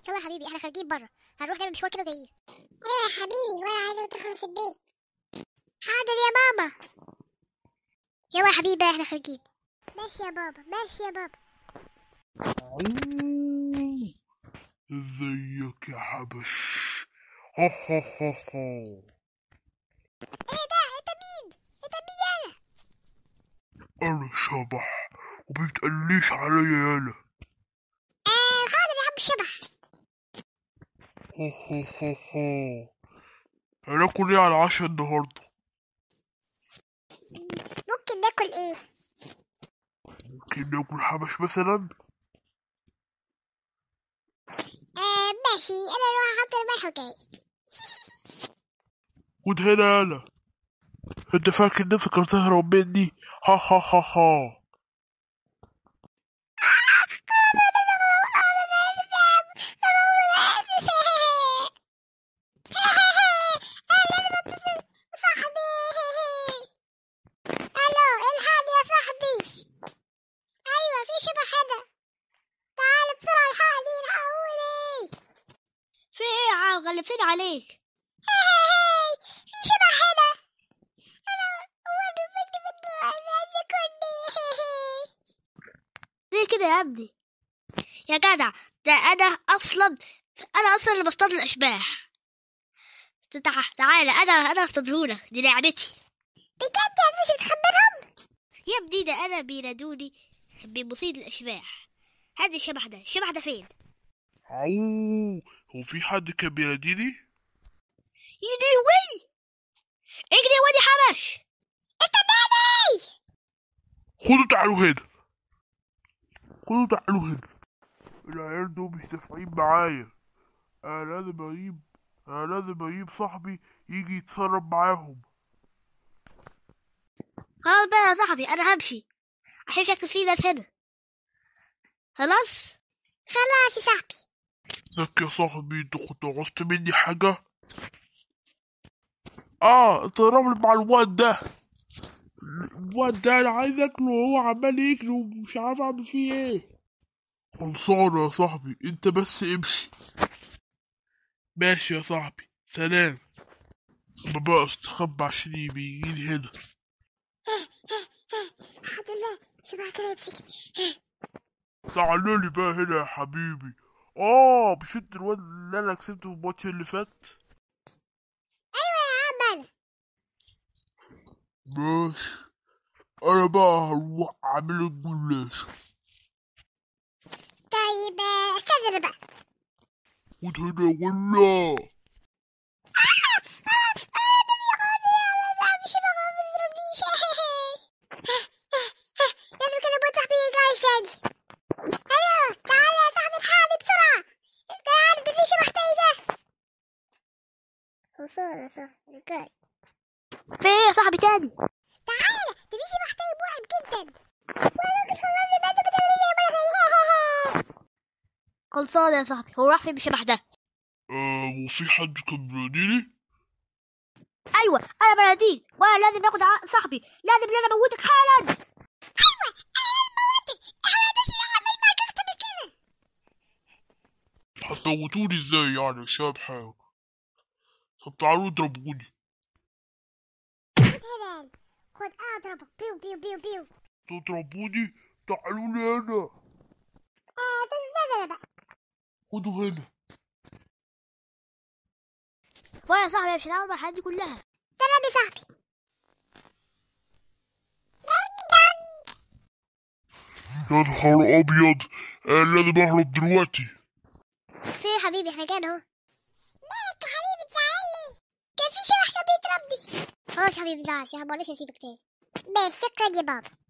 يلا يا حبيبي احنا خارجين بره، هنروح نعمل مشوار كده وجايين. ايوه يا حبيبي، وانا عايزه تخلص البيت. حاضر يا ماما. يلا يا حبيبي احنا خارجين. ماشي يا بابا، ماشي يا بابا. ازيك يا حبش؟ ها ها ها ها. ايه ده؟ انت مين؟ انت مين يالا؟ انا شبح وبيتقليش عليا يالا. حاضر يا عم الشبح. ها ها ها ها. هناكل ايه على العشاء النهارده؟ ممكن ناكل ايه؟ ممكن ناكل حبش مثلا. ماشي، انا اروح احضر الملح وجاي. خد هنا يالا. انت فاكر نفسك هتهرب مني؟ ها ها ها ها. في ايه يا عم؟ غلبتني عليك. في شبح هنا. ليه كده يا ابني؟ يا جدع، ده انا اصلا اللي بصطاد الاشباح. تعالى انا هصطادهولك، دي لعبتي. بجد يعني مش بتخبرهم؟ يا ابني ده انا بينادوني بمصيد الاشباح. هذا الشبح ده فين؟ عووو، هو في حد كان بيناديني؟ يدوي، اجري يا وادي حبش. استناني. خدوا تعالوا هنا. خدوا تعالوا هنا. العيال دول مش نافعين معايا. انا لازم اجيب صاحبي يجي يتصرف معاهم. خلاص بقى يا صاحبي، انا همشي عشان شكل في ناس هنا. خلاص يا صاحبي. ازيك يا صاحبي؟ انت كنت عوزت مني حاجة؟ اتضرب مع الواد ده. انا عايز اكله وهو عمال يجري ومش عارف اعمل فيه ايه. خلصانة يا صاحبي، انت بس امشي. ماشي يا صاحبي، سلام. انا بقى استخبى عشان بيجيلي هنا. الحمد لله شبه كده يمسكني. تعالى بقى هنا يا حبيبي. مش انت الواد اللي انا كسبته في الماتش اللي فات؟ ايوه يا عم انا. ماشي. انا بقى هروح اعمل الجلاش. طيب استاذن بقى. خد هنا ولا. صار رجاي. في ايه يا صاحبي تاني؟ تعالى، ده في شبح تاني مرعب جدا. خلصان يا صاحبي، هو راح فين الشبح ده؟ وفي حد كان بيناديني؟ ايوه انا بناديه، وانا لازم اخد صاحبي، لازم انا اموتك حالا. ايوه انا موتك، احنا عمال معاك اكتر من كده. هتموتوني ازاي يعني يا شبح؟ طب تعالوا اضربوني. خد اضربك، بيو بيو بيو بيو. تضربوني؟ تعالوا لي هنا. تنزل بقى. خدوا هنا. يا صاحبي مش هنعمل الحاجات دي كلها. سلام يا صاحبي. يا نهار ابيض، لازم اهرب دلوقتي. في يا حبيبي احنا جانا اهو. مالك يا حبيبي تزعلني؟ كان في شبح كان بيضربني. خلاص يا حبيبي، معلش، معلش اسيبك تاني. بس شكرا يا بابا.